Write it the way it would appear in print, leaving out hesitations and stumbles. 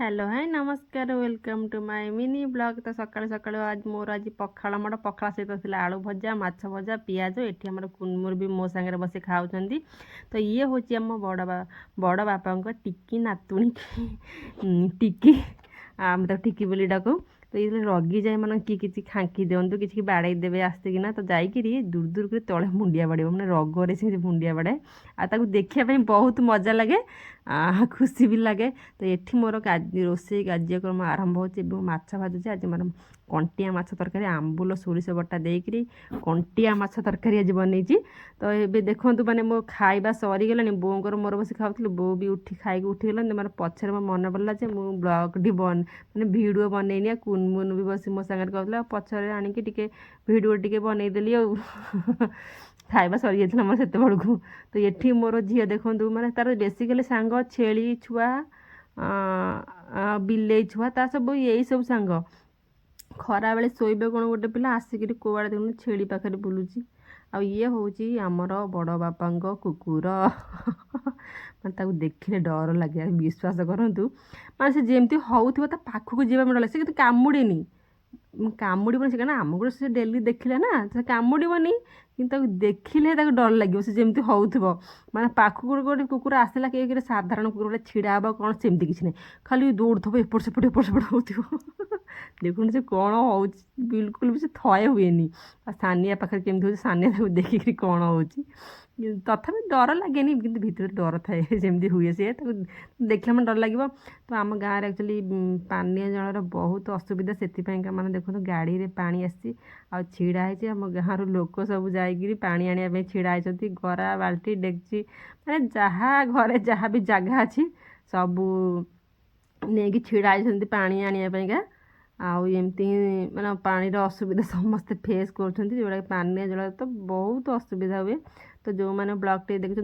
Hello hi नमस्कार welcome to my mini blog. तो सकाळु सकाळु आज मोर आज पखाळ मोड़ पखाळ सहित थिला आलू भजा माछ भजा पियाज एठी हमर कुनमुर भी मो संगे बसी खाउछंदी। तो ये होची हम बड़ बापा टिकी नातुणी टिकी आम तो टिकी बोली डाकू। तो ये रगी जाए मन कि किसी खांकी दिंतु कि बाड़े देवे आसिकिना तो जाकि दूर दूर कर तले मुंडिया बाड़ मैंने रगरे से मुंडिया बाड़े आगे देखा बहुत मजा लगे खुशी भी लगे। तो ये मोर रोषे कार्यक्रम आरंभ हो माछ भाजुचे आज मोर कंटिया माछ तरकारी आंबुल सोरिष बटा देकरी कंटिया माछ तरकारी आज बनई। तो ये देखूँ मैंने मो खाଇବା सरीगला बोर मोर बस खाऊल बो भी उठी खाई उठीगला मैंने पचर मो मन पड़ा जे मुझे ब्लॉगटी मैंने भिडियो बनईनी कुनमुन भी बस मो सागर कहला पचर आणिकी टिके भिडियो टिके बनईदेली खाଇବା सरी जाता मोर से बड़ू। तो ये मोर झील देखूँ मैंने तार बेसिकली सांग छेली छुआ बिलेई छुआ ता सब यही सब सांग खरा बेले शोबे कौन गोटे पिला आसिक कौड़े देखुन छेली पाखे बुलूची ये हूँ आमर बड़ बापा कुकुर मैं देखने डर लगे विश्वास करूँ मैं से जमी होता पाखक जीवा डर लगे से कामुड़ेनी कामुड़बनी से आमको से डेली देखिले ना से कामुड़बनी कि देखिले डर लगे से जमी हो मैंने पाखक गोटे कुकुर आसला कि साधारण कुकुर गोटे छिड़ा हे कौन सेमती किसी ना खाली दौड़ एपट सेपट हो देखुन से कौन हो बिल्कुल भी से थय हुए सानिया पाखे केमती हो सानिया देखिक कौन हो तथा डर लगे कि भितर डर थाए जमी हुए सी देखा मैं डर लगे। तो आम गाँव एक्चुअली पानीय जलर बहुत असुविधा से मैंने देखो गाड़ी में पानी आसी छिड़ा है आम गाँव लोक सब जाकि पा आने छिड़ा होती गरा बाल्टी डेक्ची मैंने जहाँ घरे जहाँ भी जगह अच्छी सबू नहीं छिड़ा होती पा आने आमती मानने पानी असुविधा समस्ते फेस कर जोड़ा पानी जल तो बहुत असुविधा हुए। तो जो मैंने ब्लॉग टे देख